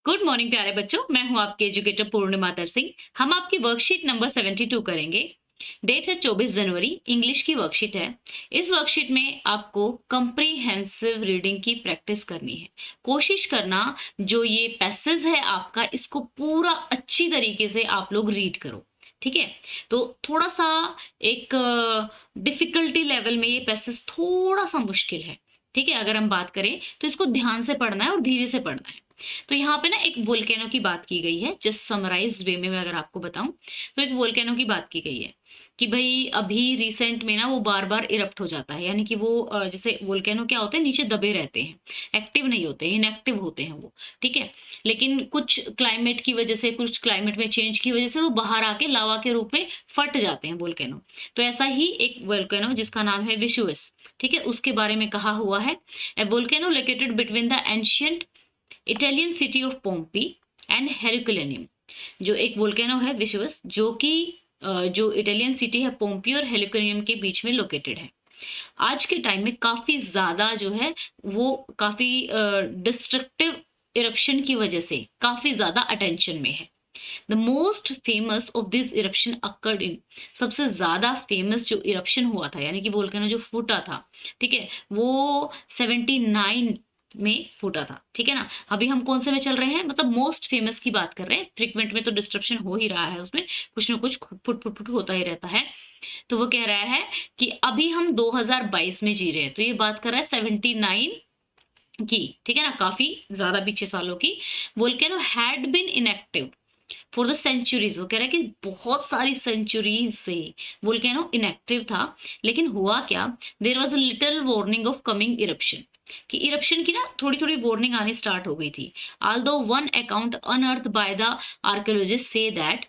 Good morning प्यारे बच्चों, मैं हूं आपकी एजुकेटर पूर्णिमा दर सिंह। हम आपकी वर्कशीट नंबर 72 करेंगे। डेट है 24 जनवरी। इंग्लिश की वर्कशीट है। इस वर्कशीट में आपको कंप्रीहेंसिव रीडिंग की प्रैक्टिस करनी है। कोशिश करना जो ये पैसेज है आपका, इसको पूरा अच्छी तरीके से आप लोग रीड करो। ठीक है, तो थोड़ा सा एक डिफिकल्टी लेवल में ये पैसेज थोड़ा सा मुश्किल है। ठीक है, अगर हम बात करें तो इसको ध्यान से पढ़ना है और धीरे से पढ़ना है। तो यहाँ पे ना एक वोल्केनो की बात की गई है। जस्ट समराइज्ड वे में मैं अगर आपको बताऊं तो एक वोल्केनो की बात की गई है कि भाई अभी रिसेंट में ना वो बार बार इरप्ट हो जाता है। यानी कि वो जैसे वोल्केनो क्या होते हैं, नीचे दबे रहते हैं, एक्टिव नहीं होते, इनएक्टिव होते हैं वो। ठीक है, लेकिन कुछ क्लाइमेट की वजह से, कुछ क्लाइमेट में चेंज की वजह से वो बाहर आके लावा के रूप में फट जाते हैं वोल्केनो। तो ऐसा ही एक वोल्केनो जिसका नाम है विशुअस, ठीक है, उसके बारे में कहा हुआ है। A volcano located between the ancient Italian city of Pompeii and Herculaneum. जो एक वोल्केनो है विशुअस, जो कि जो इटालियन सिटी है पोम्पी और हेरिकुलेनियम के बीच में लोकेटेड है। आज के टाइम में काफी ज्यादा जो है वो काफी डिस्ट्रक्टिव इरप्शन की वजह से काफी ज्यादा अटेंशन में है। The most famous of this eruption occurred in, सबसे ज्यादा फेमस जो इरप्शन हुआ था, यानी कि वोल्केनो जो फूटा था, ठीक है, वो 79 में फूटा था। ठीक है ना, अभी हम कौन से में चल रहे हैं, मतलब मोस्ट फेमस की बात कर रहे हैं। फ्रीक्वेंट में तो डिस्ट्रप्शन हो ही रहा है, उसमें कुछ ना कुछ फुट फुट फुट होता ही रहता है। तो वो कह रहा है कि अभी हम 2022 में जी रहे हैं, तो ये बात कर रहा है 79 की। ठीक है ना, काफी ज्यादा पीछे सालों की। Volcano had been inactive for the centuries. वो कह रहा है कि बहुत सारी सेंचुरीज से वोल्केनो इनएक्टिव था। लेकिन हुआ क्या, there was a little warning of coming eruption, कि इरप्शन की ना थोड़ी थोड़ी वार्निंग आनी स्टार्ट हो गई थी। Aldous one account unearth by the archaeologist say that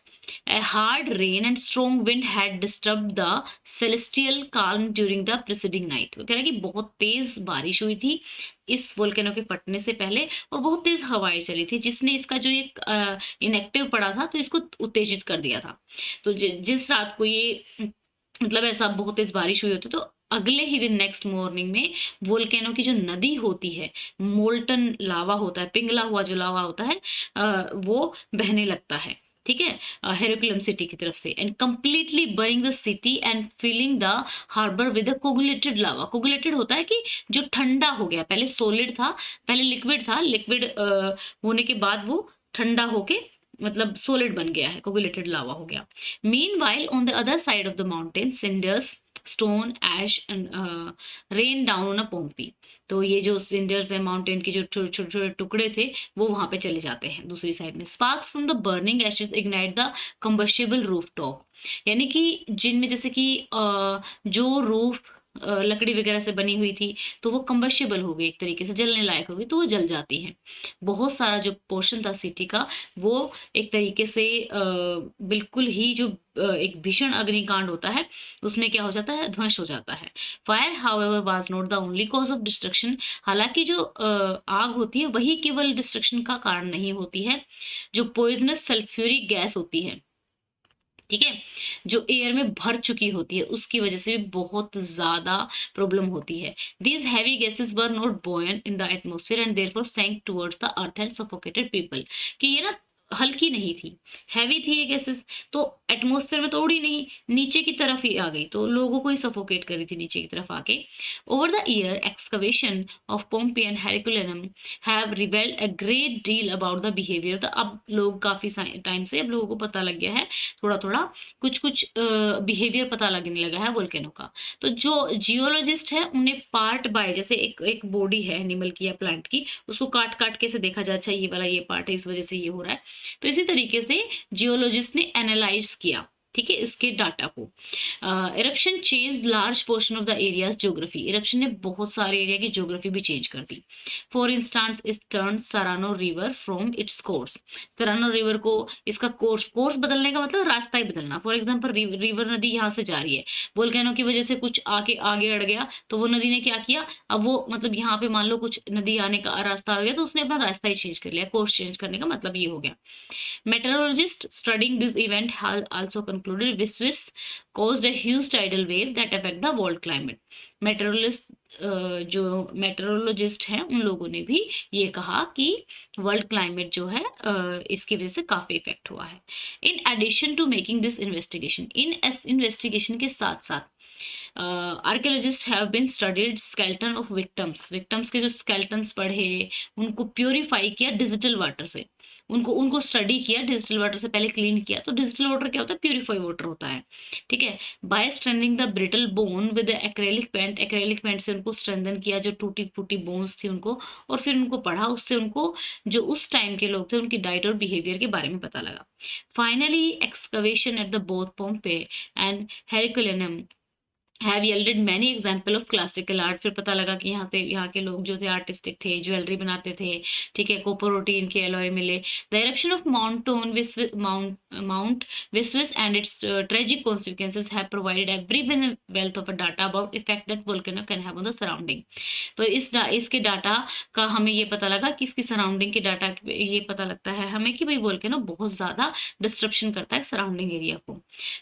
a hard rain and strong wind had disturbed the celestial calm during the preceding night। वो कह रहा है कि बहुत तेज बारिश हुई थी इस वोल्केनो के फटने से पहले, और बहुत तेज हवाएं चली थी, जिसने इसका जो एक इनएक्टिव पड़ा था तो इसको उत्तेजित कर दिया था। तो जिस रात को ये मतलब ऐसा बहुत तेज बारिश हुई होती, तो अगले ही दिन नेक्स्ट मॉर्निंग में वोल्केनो की जो नदी होती है, मोल्टन लावा होता है, पिघला हुआ जो लावा होता है, वो बहने लगता है। ठीक है, हेरिकुलम सिटी की तरफ से, and completely burning the city and filling the harbour with coagulated lava. Coagulated होता है कि जो ठंडा हो गया, पहले सॉलिड था, पहले लिक्विड था, लिक्विड होने के बाद वो ठंडा होके मतलब सोलिड बन गया है, कोगुलेटेड लावा हो गया। Meanwhile on the other side of the mountain cinders, stone, ash and rain down on a Pompeii. तो ये जो सिंडर्स है, माउंटेन के जो छोटे छोटे टुकड़े थे, वो वहां पे चले जाते हैं दूसरी साइड में। Sparks from the burning ashes ignite the combustible roof top. यानी कि जिनमें जैसे कि जो रूफ लकड़ी वगैरह से बनी हुई थी, तो वो कंबस्टेबल हो गई, एक तरीके से जलने लायक हो गई, तो वो जल जाती हैं। बहुत सारा जो पोर्शन था सिटी का, वो एक तरीके से बिल्कुल ही जो एक भीषण अग्निकांड होता है, उसमें क्या हो जाता है, ध्वंस हो जाता है। Fire however was not the only cause of destruction. हालांकि जो आग होती है वही केवल डिस्ट्रक्शन का कारण नहीं होती है। जो पॉइजनस सल्फ्यूरिक गैस होती है, ठीक है, जो एयर में भर चुकी होती है, उसकी वजह से भी बहुत ज्यादा प्रॉब्लम होती है। These heavy gases were not buoyant in the atmosphere and therefore sank towards the earth and suffocated people. कि ये ना हल्की नहीं थी, हैवी थी ये गैसेस, तो एटमोस्फेयर में तो उड़ी नहीं, नीचे की तरफ ही आ गई, तो लोगों को ही सफोकेट करी थी नीचे की तरफ आके। Over the year excavation of Pompeii and Herculaneum have revealed a great deal about the behaviour. तो अब लोग काफी टाइम से अब लोगों को पता लग गया है, थोड़ा थोड़ा कुछ कुछ बिहेवियर पता लगने लगा है वोल्केनो का। तो जो जियोलॉजिस्ट है उन्हें पार्ट बाय, जैसे एक एक बॉडी है एनिमल की या प्लांट की, उसको काट काट के से देखा जाए, अच्छा ये वाला ये पार्ट है, इस वजह से ये हो रहा है। तो इसी तरीके से जियोलॉजिस्ट ने एनालाइज किया, ठीक है, इसके डाटा को। Eruption change large portion of the area's geography. Eruption ने बहुत सारे एरिया की ज्योग्राफी भी चेंज कर दी। For instance it turn Sarno river from its course. Sarno river को इसका कोर्स बदलने का मतलब रास्ता ही बदलना। फॉर एग्जाम्पल रिवर नदी यहाँ से जा रही है, वोल्केनो की वजह से कुछ आके आगे अड़ गया, तो वो नदी ने क्या किया, अब वो मतलब यहाँ पे मान लो कुछ नदी आने का रास्ता आ गया, तो उसने अपना रास्ता ही चेंज कर लिया। कोर्स चेंज करने का मतलब ये हो गया। Meteorologists studying this event have also concluded Viswis caused a huge tidal wave that affect the world climate। Metrologist जो मेट्रोलॉजिस्ट हैं उन लोगों ने भी ये कहा कि वर्ल्ड क्लाइमेट जो है इसकी वजह से काफ़ी इफेक्ट हुआ है। In addition to making this investigation, इन इन्वेस्टिगेशन के साथ साथ archaeologist have been studied skeleton of victims, victims के जो स्केल्टन्स पढ़े, उनको प्योरीफाई किया डिजिटल वाटर से, उनको उनको स्टडी किया डिजिटल वाटर से, पहले क्लीन किया। तो डिजिटल वाटर क्या होता है? प्यूरिफाई वाटर होता है, ठीक है। By strengthening the brittle bone with acrylic paint, acrylic paint से उनको स्ट्रेंथन किया, जो टूटी फूटी बोन्स थी उनको, और फिर उनको पढ़ा, उससे उनको जो उस टाइम के लोग थे उनकी डाइट और बिहेवियर के बारे में पता लगा। Finally excavation at the both Pompeii and Herculaneum have yielded many example of classical art. फिर पता लगा कि यहाँ के लोग जो थे आर्टिस्टिक थे, ज्वेलरी बनाते थे, ठीक है, कोपोरोटीन के एलॉय मिले। The eruption of mount Vesuvius and its tragic consequences have provided every wealth of data about effect that volcano can have on the surrounding. तो इसके डाटा का हमें ये पता लगा कि इसकी सराउंडिंग के डाटा ये पता लगता है हमें कि भाई वोल्केनो बहुत ज़्यादा डिस्ट्रप्शन करता है सराउंडिंग एरिया को।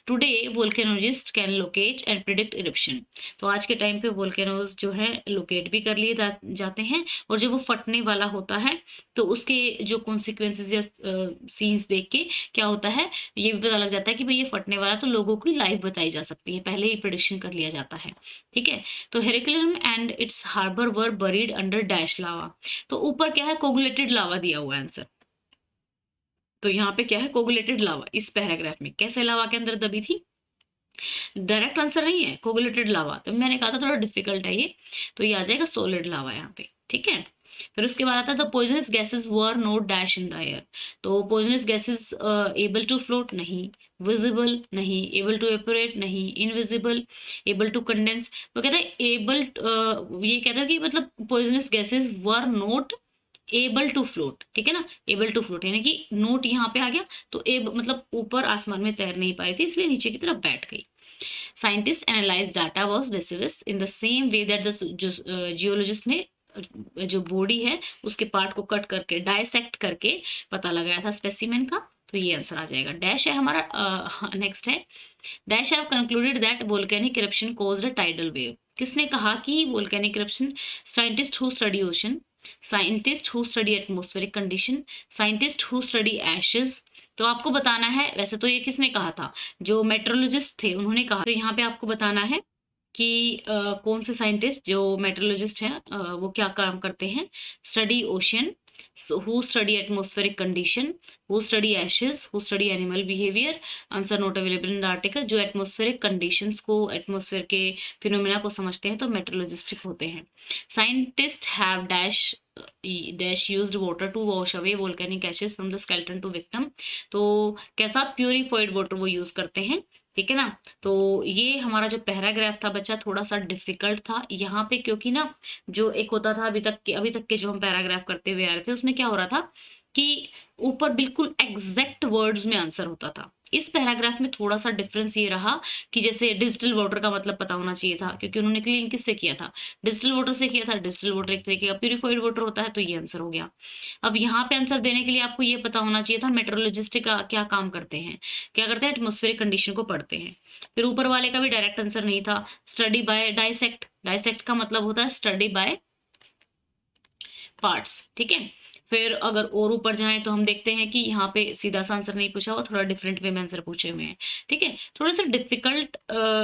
Today volcanologist can locate and predict eruption. तो आज के टाइम पे वोल्केनोज जो है लोकेट भी कर लिए जाते हैं, और जब वो फटने वाला होता है तो उसके जो कॉन्सिक्वेंसेज या सीन्स देख के क्या होता है ये भी पता लग जाता है कि भाई ये फटने वाला, तो लोगों की लाइफ बताई जा सकती है, पहले ही प्रिडिक्शन कर लिया जाता है, ठीक है। तो Herculaneum and its harbour were buried under dash lava. तो ऊपर क्या है? कोगुलेटेड लावा दिया हुआ है आंसर। तो यहाँ पे क्या है? कोगुलेटेड लावा। इस पैराग्राफ में कैसे लावा के अंदर दबी थी? डायरेक्ट आंसर नहीं है कोगुलेटेड लावा, तो मैंने कहा था थोड़ा डिफिकल्ट है ये, तो ये आ जाएगा सॉलिड लावा यहाँ पे, ठीक है। फिर उसके बाद आता है the poisonous gases were not dash in the air. तो poisonous gases able to float नहीं, विजिबल नहीं, एबल टू एपोरेट नहीं, इनविजिबल, एबल टू कंडेंस। तो कहता है एबल, ये कहता है कि मतलब poisonous gases were not able to float, ठीक है ना, एबल टू फ्लोट यानी कि नोट यहाँ पे आ गया, तो मतलब ऊपर आसमान में तैर नहीं पाई थी, इसलिए नीचे की तरफ बैठ गई। साइंटिस्ट एनालाइज डाटा वॉज वेसिवस in the same way that the geologist ने जो बॉडी है उसके पार्ट को कट करके डायसेक्ट करके पता लगाया था स्पेसिमेन का। तो ये आंसर आ जाएगा। डैश है हमारा, नेक्स्ट है dash have concluded that volcanic eruption caused a tidal wave. किसने कहा कि volcanic eruption? Scientist who study ocean, scientist who study atmospheric condition, scientist who study Ashes. तो आपको बताना है, वैसे तो ये किसने कहा था? जो मेट्रोलॉजिस्ट थे उन्होंने कहा। तो यहाँ पे आपको बताना है कि कौन से साइंटिस्ट जो मेट्रोलॉजिस्ट हैं वो क्या काम करते हैं। Study ocean, who study atmospheric condition, who study ashes, who study animal behaviour. Answer not available in the article. जो एटमॉस्फेरिक कंडीशंस को, एटमॉस्फेयर के फिनोमेना को समझते हैं तो मेट्रोलॉजिस्टिक होते हैं। Scientist have dash used water to wash away volcanic ashes from the skeleton to victim. तो कैसा? प्यूरिफाइड वाटर वो यूज करते हैं, ठीक है ना। तो ये हमारा जो पैराग्राफ था बच्चा थोड़ा सा डिफिकल्ट था यहाँ पे, क्योंकि ना जो एक होता था अभी तक के जो हम पैराग्राफ करते हुए आ रहे थे उसमें क्या हो रहा था कि ऊपर बिल्कुल एग्जैक्ट वर्ड्स में आंसर होता था। इस पैराग्राफ में थोड़ा सा डिफरेंस ये रहा कि जैसे डिजिटल वाटर का मतलब पता होना चाहिए था, क्योंकि उन्होंने क्लीन किससे किया था? डिजिटल वाटर से किया था। डिजिटल वाटर एक तरीके का प्यूरिफाइड वाटर होता है, तो ये आंसर हो गया। अब यहाँ पे आंसर देने के लिए आपको ये पता होना चाहिए था मेट्रोलॉजिस्ट का क्या काम करते हैं, क्या करते हैं? एटमॉस्फेरिक कंडीशन को पढ़ते हैं। फिर ऊपर वाले का भी डायरेक्ट आंसर नहीं था। स्टडी बाय डाइसेक्ट, डाइसेक्ट का मतलब होता है स्टडी बाय पार्ट्स, ठीक है। फिर अगर और ऊपर जाएं तो हम देखते हैं कि यहाँ पे सीधा सा आंसर नहीं पूछा हुआ, थोड़ा डिफरेंट वे में आंसर पूछे हुए हैं, ठीक है। थोड़ा सा डिफिकल्ट,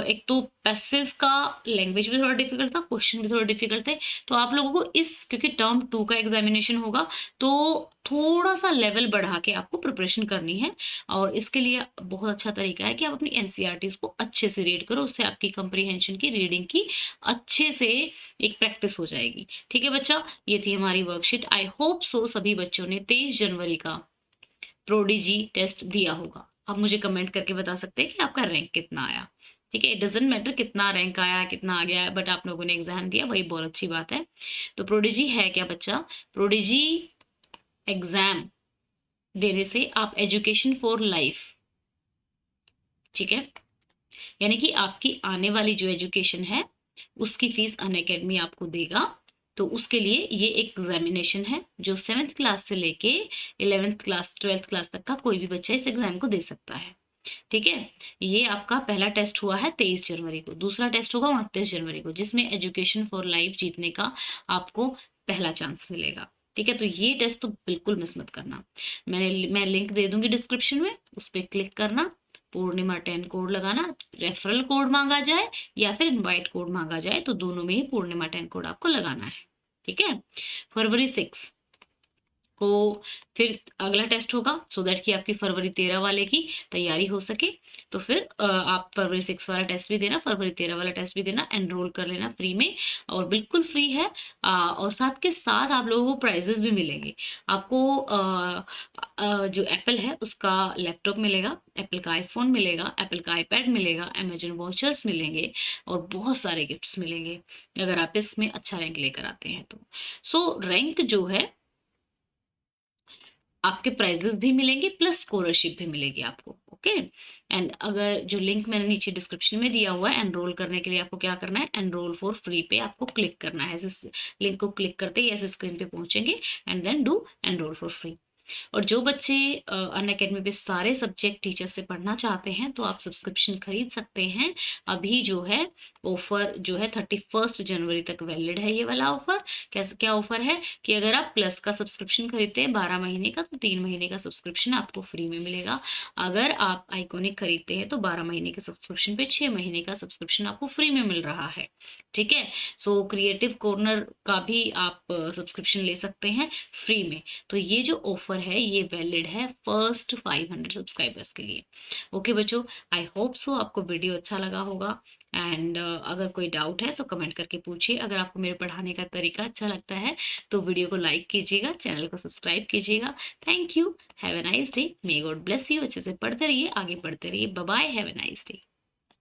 एक तो पैसेज का लैंग्वेज भी थोड़ा डिफिकल्ट था, क्वेश्चन भी थोड़ा डिफिकल्ट थे। तो आप लोगों को क्योंकि टर्म 2 का एग्जामिनेशन होगा तो थोड़ा सा लेवल बढ़ा के आपको प्रिपरेशन करनी है, और इसके लिए बहुत अच्छा तरीका है कि आप अपनी एनसीईआरटीज को अच्छे से रीड करो, उससे आपकी कंप्रीहेंशन की, रीडिंग की अच्छे से एक प्रैक्टिस हो जाएगी, ठीक है बच्चा। ये थी हमारी वर्कशीट। आई होप सो सभी बच्चों ने 23 जनवरी का प्रोडिजी टेस्ट दिया होगा। आप मुझे कमेंट करके बता सकते हैं कि आपका रैंक कितना आया, ठीक है। इट डजेंट मैटर कितना रैंक आया, कितना आ गया, बट आप लोगों ने एग्जाम दिया, वही बहुत अच्छी बात है। तो प्रोडिजी है क्या बच्चा? प्रोडिजी एग्जाम देने से आप एजुकेशन फॉर लाइफ, ठीक है, यानी कि आपकी आने वाली जो एजुकेशन है उसकी फीस अनअकैडमी आपको देगा। तो उसके लिए ये एक एग्जामिनेशन है जो 7th क्लास से लेके 11th क्लास 12th क्लास तक का कोई भी बच्चा इस एग्जाम को दे सकता है, ठीक है। ये आपका पहला टेस्ट हुआ है 23 जनवरी को, दूसरा टेस्ट होगा 29 जनवरी को, जिसमें एजुकेशन फॉर लाइफ जीतने का आपको पहला चांस मिलेगा। ठीक है, तो ये टेस्ट तो बिल्कुल मिस मत करना। मैं लिंक दे दूंगी डिस्क्रिप्शन में, उस पर क्लिक करना, पूर्णिमा 10 कोड लगाना, रेफरल कोड मांगा जाए या फिर इनवाइट कोड मांगा जाए, तो दोनों में ही पूर्णिमा 10 कोड आपको लगाना है। ठीक है, फरवरी 6 को फिर अगला टेस्ट होगा, सो दैट कि आपकी फरवरी 13 वाले की तैयारी हो सके। तो फिर आप फरवरी 6 वाला टेस्ट भी देना, फरवरी 13 वाला टेस्ट भी देना, एनरोल कर लेना फ्री में, और बिल्कुल फ्री है। और साथ के साथ आप लोगों को प्राइजेस भी मिलेंगे। आपको जो एप्पल है उसका लैपटॉप मिलेगा, एप्पल का आईफोन मिलेगा, एप्पल का आईपैड मिलेगा, अमेजन वॉचर्स मिलेंगे, और बहुत सारे गिफ्ट्स मिलेंगे अगर आप इसमें अच्छा रैंक लेकर आते हैं तो। सो रैंक जो है, आपके प्राइजेस भी मिलेंगे प्लस स्कॉलरशिप भी मिलेगी आपको। ओके, एंड अगर जो लिंक मैंने नीचे डिस्क्रिप्शन में दिया हुआ है, एनरोल करने के लिए आपको क्या करना है, एनरोल फॉर फ्री पे आपको क्लिक करना है। इस लिंक को क्लिक करते ही ऐसे स्क्रीन पे पहुंचेंगे, and then do enrol for free. और जो बच्चे अनअकैडमी पे सारे सब्जेक्ट टीचर से पढ़ना चाहते हैं, तो आप सब्सक्रिप्शन खरीद सकते हैं। अभी जो है ऑफर जो है 31 जनवरी तक वैलिड है ये वाला ऑफर। कैसे, क्या ऑफर है कि अगर आप प्लस का सब्सक्रिप्शन खरीदते हैं 12 महीने का, तो 3 महीने का सब्सक्रिप्शन आपको फ्री में मिलेगा। अगर आप आइकॉनिक खरीदते हैं तो 12 महीने के सब्सक्रिप्शन पे 6 महीने का सब्सक्रिप्शन आपको फ्री में मिल रहा है। ठीक है, सो क्रिएटिव कॉर्नर का भी आप सब्सक्रिप्शन ले सकते हैं फ्री में। तो ये जो ऑफर है ये वैलिड है फर्स्ट 500 सब्सक्राइबर्स के लिए। ओके बच्चों, आई होप सो आपको वीडियो अच्छा लगा होगा, एंड अगर कोई डाउट है तो कमेंट करके पूछिए। अगर आपको मेरे पढ़ाने का तरीका अच्छा लगता है तो वीडियो को लाइक कीजिएगा, चैनल को सब्सक्राइब कीजिएगा। Thank you, have a nice day, may God bless you. अच्छे से पढ़ते रहिए, आगे बढ़ते रहिए। Bye bye, have a nice day.